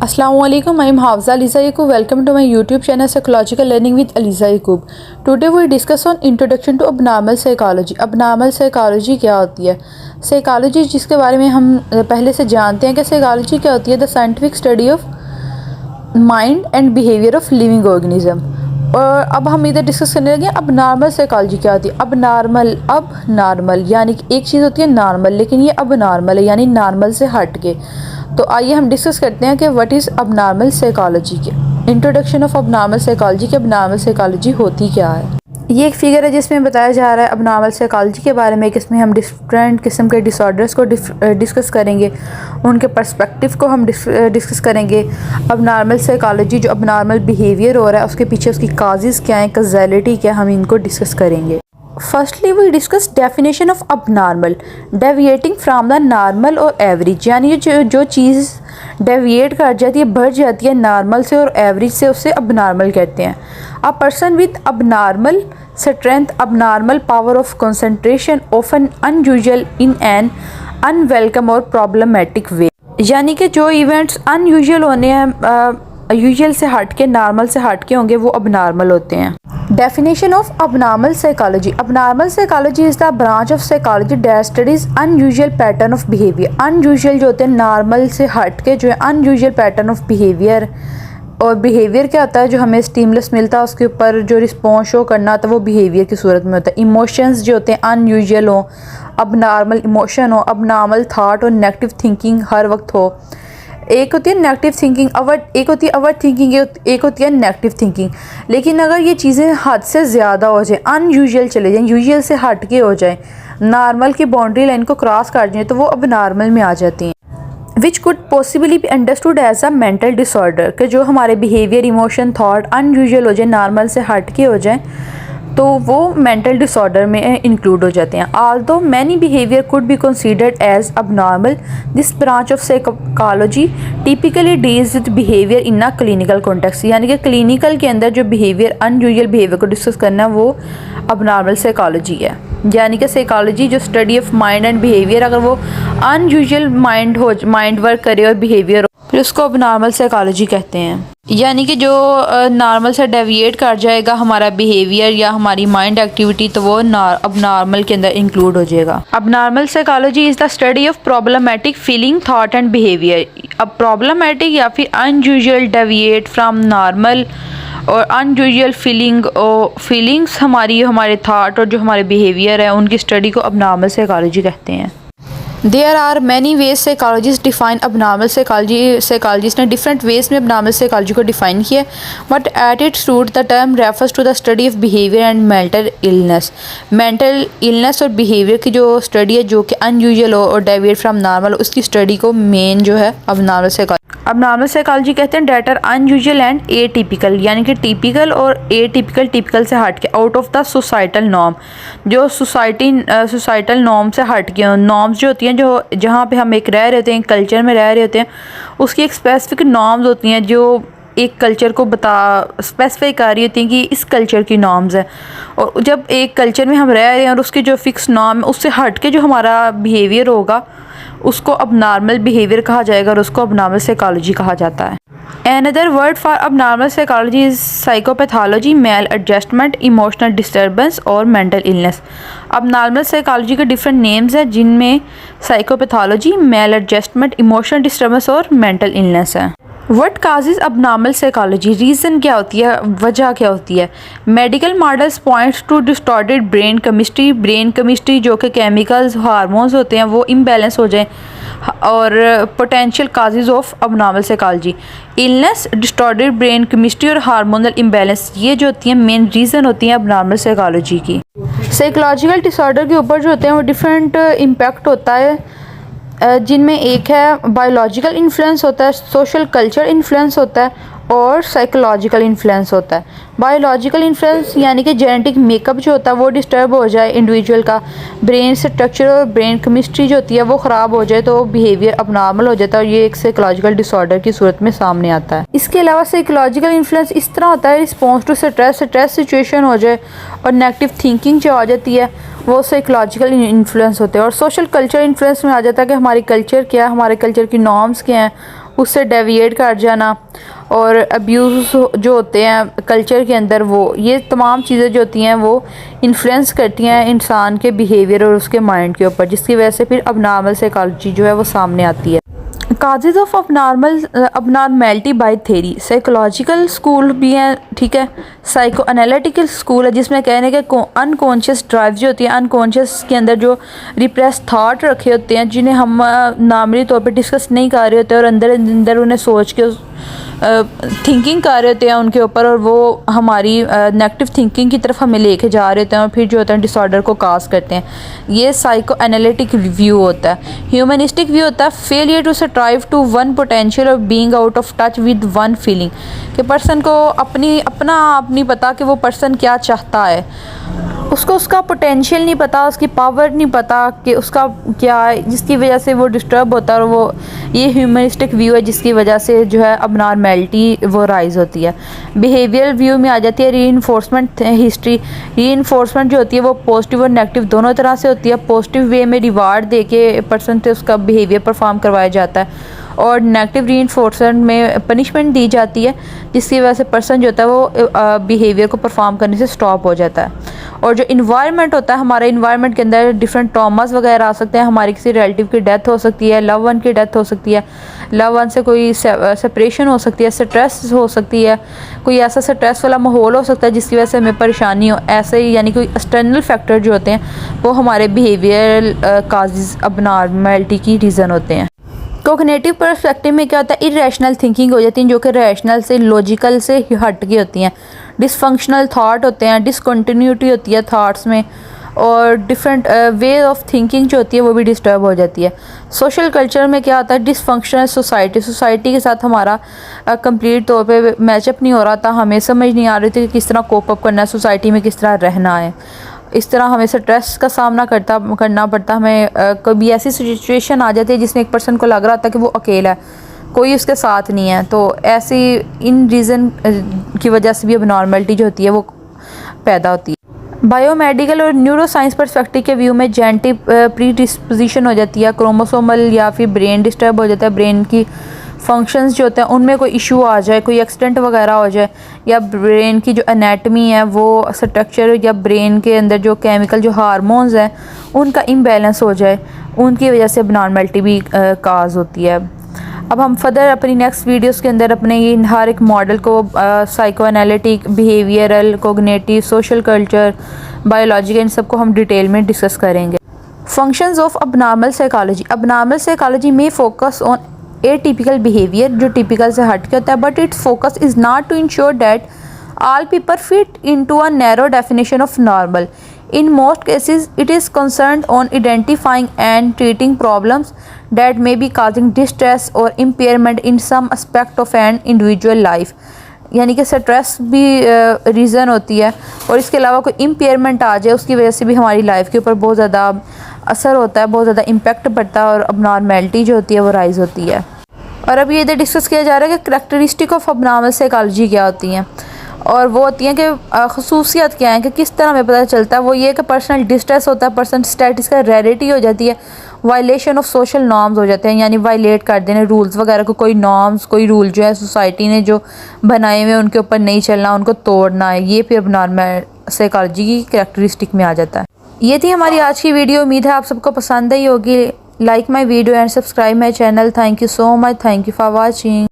Assalamu alaikum. I am Hafza Aliza Yaqub. Welcome to my YouTube channel Psychological Learning with Aliza Yaqub. Today we discuss on Introduction to Abnormal Psychology. Abnormal Psychology क्या होती है? Psychology जिसके बारे में हम पहले से जानते हैं कि Psychology क्या होती है? The scientific study of mind and behavior of living organism. और अब हम इधर डिस्कस करने लगे अब नॉर्मल साइकोलॉजी क्या होती है। अब नॉर्मल यानी कि एक चीज़ होती है नॉर्मल, लेकिन ये अब नॉर्मल है यानी नॉर्मल से हट के। तो आइए हम डिस्कस करते हैं कि व्हाट इज़ अब नॉर्मल साइकोलॉजी के इंट्रोडक्शन ऑफ अब नॉर्मल साइकोलॉजी की अब नॉर्मल साइकोलॉजी होती क्या है। ये एक फिगर है जिसमें बताया जा रहा है अब नॉर्मल साइकोलॉजी के बारे में, इसमें हम डिफरेंट किस्म के डिसऑर्डर्स को डिस्कस करेंगे, उनके पर्सपेक्टिव को हम डिस्कस करेंगे। अब नॉर्मल साइकोलॉजी जो अब नॉर्मल बिहेवियर हो रहा है उसके पीछे उसकी काजेज़ क्या हैं, कॉजेलिटी क्या, हम इनको डिस्कस करेंगे। Firstly we discuss definition of abnormal, deviating from the normal और एवरेज, यानी जो चीज़ डेविएट कर जाती है, बढ़ जाती है नॉर्मल से और एवरेज से, उससे अब नॉर्मल कहते हैं। अ पर्सन विद अब नॉर्मल स्ट्रेंथ, अब normal power of concentration, often unusual in an unwelcome और प्रॉब्लमेटिक वे, यानी कि जो इवेंट्स अनयूजुअल होने हैं, यूजुअल से हट के, नॉर्मल से हट के होंगे, वो अब नॉर्मल होते हैं। Definition of abnormal psychology. Abnormal psychology is the branch of psychology that studies unusual pattern of behavior. Unusual जो होते हैं नॉर्मल से हट के, जो है unusual pattern of behavior। और बिहेवियर क्या होता है, जो हमें स्टिमुलस मिलता है उसके ऊपर जो रिस्पॉन्स शो करना होता है वो बिहेवियर की सूरत में होता है। इमोशंस जो होते हैं अनयूजुअल हो, अब नॉर्मल इमोशन हो, अब नॉर्मल थाट और नेगेटिव थिंकिंग हर वक्त हो। एक होती है नेगेटिव थिंकिंग, एक होती है अवर थिंकिंग, एक होती है नेगेटिव थिंकिंग। लेकिन अगर ये चीज़ें हद से ज़्यादा हो जाए, अनयूजुअल चले जाएँ, यूजुअल से हट के हो जाए, नॉर्मल की बाउंड्री लाइन को क्रॉस कर जाए, तो वो अब नॉर्मल में आ जाती हैं। Which could possibly be understood as a mental disorder, कि जो हमारे बिहेवियर, इमोशन, थॉट अनयूजुअल हो जाए, नॉर्मल से हट के हो जाए, तो वो मेंटल डिसऑर्डर में इंक्लूड हो जाते हैं। Although many behaviour could be considered as abnormal, this branch of psychology typically deals with behaviour in a clinical context, यानी कि क्लिनिकल के अंदर जो बिहेवियर, अनयूजुअल बिहेवियर को डिस्कस करना है वो अबनॉर्मल साइकोलॉजी है। यानी कि साइकोलॉजी जो study of mind and behaviour, अगर वो अनयूजुअल माइंड वर्क करे और बिहेवियर हो, फिर उसको अबनॉर्मल साइकोलॉजी कहते हैं। यानी कि जो नॉर्मल से डेविएट कर जाएगा हमारा बिहेवियर या हमारी माइंड एक्टिविटी, तो वो अब नॉर्मल के अंदर इंक्लूड हो जाएगा। अब normal psychology is the study of problematic feeling, thought and behaviour. अब प्रॉब्लमेटिक या फिर अनयूजुअल डेविएट फ्राम नॉर्मल और अनयूजुअल फीलिंग्स हमारे थाट और जो हमारे बिहेवियर है उनकी स्टडी को अब नॉर्मल साइकोलॉजी कहते हैं। There are many ways psychologists define abnormal psychology. Psychologists ने different ways में abnormal psychology को define किया, but at its root the term refers to the study of behavior and mental illness. Mental illness और behavior की जो study है जो कि unusual हो और deviate from normal, उसकी study को main जो है abnormal psychology। abnormal psychology कहते हैं that are unusual and atypical, यानी कि typical और atypical, typical से हट के, out of the societal norm, जो societal norm से हट के, norms जो होती हैं, जो जहाँ पे हम एक रह रहे होते हैं, कल्चर में रह रहे होते हैं, उसकी एक स्पेसिफिक नॉर्म्स होती हैं जो एक कल्चर को स्पेसिफाई कर रही होती हैं कि इस कल्चर की नॉर्म्स है। और जब एक कल्चर में हम रह रहे हैं और उसकी जो फिक्स नॉर्म है उससे हट के जो हमारा बिहेवियर होगा उसको अब नॉर्मल बिहेवियर कहा जाएगा और उसको अब नॉर्मल साइकोलॉजी कहा जाता है। Another word for abnormal psychology is psychopathology, maladjustment, emotional disturbance और mental illness। abnormal psychology के different names हैं जिनमें psychopathology, maladjustment, emotional disturbance और mental illness है। What causes abnormal psychology? Reason क्या होती है, वजह क्या होती है? Medical models points to distorted brain chemistry जो कि केमिकल्स, हार्मोन्स होते हैं वो इम्बैलेंस हो जाए, और potential causes of abnormal psychology, illness, distorted brain chemistry और हार्मोनल इम्बैलेंस, ये जो होती हैं मेन रीज़न होती हैं अबनॉर्मल साइकोलॉजी की। साइकोलॉजिकल डिसऑर्डर के ऊपर जो होते हैं वो डिफरेंट इम्पैक्ट होता है, जिनमें एक है बायोलॉजिकल इन्फ्लुएंस होता है, सोशल कल्चर इन्फ्लुएंस होता है और साइकोलॉजिकल इन्फ्लुएंस होता है। बायोलॉजिकल इन्फ्लुएंस यानी कि जेनेटिक मेकअप जो होता है वो डिस्टर्ब हो जाए इंडिविजुअल का, ब्रेन स्ट्रक्चर और ब्रेन केमिस्ट्री जो होती है वो ख़राब हो जाए तो बिहेवियर अबनॉर्मल हो जाता है और ये एक साइकोलॉजिकल डिसऑर्डर की सूरत में सामने आता है। इसके अलावा साइकोलॉजिकल इन्फ्लुएंस इस तरह होता है, रिस्पॉन्स टू स्ट्रेस सिचुएशन हो जाए और नेगेटिव थिंकिंग जो आ जाती है वो साइकोलॉजिकल इन्फ्लुएंस होते हैं। और सोशल कल्चर इन्फ्लुएंस में आ जाता है कि हमारी कल्चर क्या है, हमारे कल्चर की नॉर्म्स क्या हैं उससे डेविएट कर जाना और अब्यूज़ जो होते हैं कल्चर के अंदर, वो ये तमाम चीज़ें जो होती हैं वो इन्फ्लुएंस करती हैं इंसान के बिहेवियर और उसके माइंड के ऊपर, जिसकी वजह से फिर अबनॉर्मल साइकोलॉजी जो है वो सामने आती है। Causes of abnormality by theory, psychological school भी हैं, ठीक है, साइको एनालिटिकल स्कूल है जिसमें कहने के अनकॉन्शियस ड्राइव जो होती है, अनकॉन्शियस के अंदर जो रिप्रेस थाट रखे होते हैं जिन्हें हम नामरी तौर पे डिस्कस नहीं कर रहे होते और अंदर अंदर उन्हें सोच के थिंकिंग कर रहे होते हैं उनके ऊपर, और वो हमारी नेगेटिव थिंकिंग की तरफ हमें लेके जा रहे होते हैं और फिर जो होता है डिसऑर्डर को काज करते हैं। ये साइको एनालिटिक व्यू होता है। ह्यूमनिस्टिक व्यू होता है failure to strive to one potential और being out of touch with one feeling, कि पर्सन को अपना आप नहीं पता कि वो पर्सन क्या चाहता है, उसको उसका पोटेंशियल नहीं पता, उसकी पावर नहीं पता कि उसका क्या है, जिसकी वजह से वो डिस्टर्ब होता है। और वो ये ह्यूमनिस्टिक व्यू है जिसकी वजह से जो है अबनॉर्मेलिटी वो राइज होती है। बिहेवियरल व्यू में आ जाती है रीइंफोर्समेंट हिस्ट्री। रीइंफोर्समेंट जो होती है वो पॉजिटिव और नेगेटिव दोनों तरह से होती है। पॉजिटिव वे में रिवार्ड दे के पर्सन से उसका बिहेवियर परफॉर्म करवाया जाता है और नेगेटिव रीइंफोर्समेंट में पनिशमेंट दी जाती है, जिसकी वजह से पर्सन जो होता है वो बिहेवियर को परफॉर्म करने से स्टॉप हो जाता है। और जो इन्वायरमेंट होता है, हमारे इन्वायरमेंट के अंदर डिफरेंट ट्रॉमास वगैरह आ सकते हैं, हमारी किसी रिलेटिव की डेथ हो सकती है, लव वन की डेथ हो सकती है, लव वन से कोई सेपरेशन हो सकती है, स्ट्रेस हो सकती है, कोई ऐसा स्ट्रेस वाला माहौल हो सकता है जिसकी वजह से हमें परेशानी हो, ऐसे ही यानी कोई एक्सटर्नल फैक्टर जो होते हैं वो हमारे बिहेवियर काजेज़ अबनॉर्मेलिटी की रीज़न होते हैं। कोग्निटिव पर्सपेक्टिव में क्या होता है, इरेशनल थिंकिंग हो जाती है जो कि रैशनल से लॉजिकल से हट के होती हैं। डिसफंक्शनल थॉट होते हैं, डिसकंटिन्यूटी होती है थॉट्स में, और डिफरेंट वे ऑफ थिंकिंग जो होती है वो भी डिस्टर्ब हो जाती है। सोशल कल्चर में क्या होता है, डिसफंक्शनल सोसाइटी के साथ हमारा कंप्लीट तौर पे मैचअप नहीं हो रहा था, हमें समझ नहीं आ रही थी कि किस तरह कोप अप करना है, सोसाइटी में किस तरह रहना है। इस तरह हमें स्ट्रेस का सामना करना पड़ता, हमें कभी ऐसी सिचुएशन आ जाती है जिसमें एक पर्सन को लग रहा था कि वो अकेला है, कोई उसके साथ नहीं है। तो ऐसी इन रीज़न की वजह से भी अबनॉर्मेलिटी जो होती है वो पैदा होती है। बायोमेडिकल और न्यूरोसाइंस पर्सपेक्टिव के व्यू में जेनेटिक प्रीडिस्पोजिशन हो जाती है, क्रोमोसोमल या फिर ब्रेन डिस्टर्ब हो जाता है, ब्रेन की फंक्शंस जो होते हैं उनमें कोई इशू आ जाए, कोई एक्सीडेंट वगैरह हो जाए, या ब्रेन की जो एनाटमी है वो स्ट्रक्चर या ब्रेन के अंदर जो केमिकल जो हार्मोन्स हैं उनका इम्बैलेंस हो जाए, उनकी वजह से अबनॉर्मेलिटी भी काज होती है। अब हम फर्दर अपनी नेक्स्ट वीडियोस के अंदर अपने ये हर एक मॉडल को psychoanalytic, behavioural, cognitive, social culture, biological, इन सबको हम डिटेल में डिस्कस करेंगे। Functions of abnormal psychology. Abnormal psychology में फोकस ऑन एटिपिकल बिहेवियर जो टिपिकल से हट के होता है, but its focus is not to ensure that all people fit into a narrow definition of normal. In most cases, it is concerned on identifying and treating problems that may be causing distress or impairment in some aspect of an individual life. यानी कि stress भी reason होती है, और इसके अलावा कोई impairment आ जाए उसकी वजह से भी हमारी लाइफ के ऊपर बहुत ज़्यादा असर होता है, बहुत ज़्यादा इम्पैक्ट पड़ता है और अबनॉर्मेलिटी जो होती है वो राइज होती है। और अब ये इधर डिस्कस किया जा रहा है कि करैक्टरिस्टिक ऑफ अबनॉर्मल साइकोलॉजी क्या होती हैं, और वो होती हैं कि खसूसियत क्या है, कि किस तरह हमें पता चलता है। वो ये कि पर्सनल डिस्ट्रेस होता है, पर्सन स्टेटस का रेरिटी हो जाती है, वायलेशन ऑफ सोशल नॉर्म्स हो जाते हैं, यानी वायलेट कर देने रूल्स वगैरह को, कोई नॉर्म्स कोई रूल जो है सोसाइटी ने जो बनाए हुए उनके ऊपर नहीं चलना, उनको तोड़ना है, ये फिर अबनॉर्मल साइकोलॉजी की करैक्टरिस्टिक में आ जाता है। ये थी हमारी आज की वीडियो, उम्मीद है आप सबको पसंद आई होगी। Like my video and subscribe my channel. Thank you so much, thank you for watching.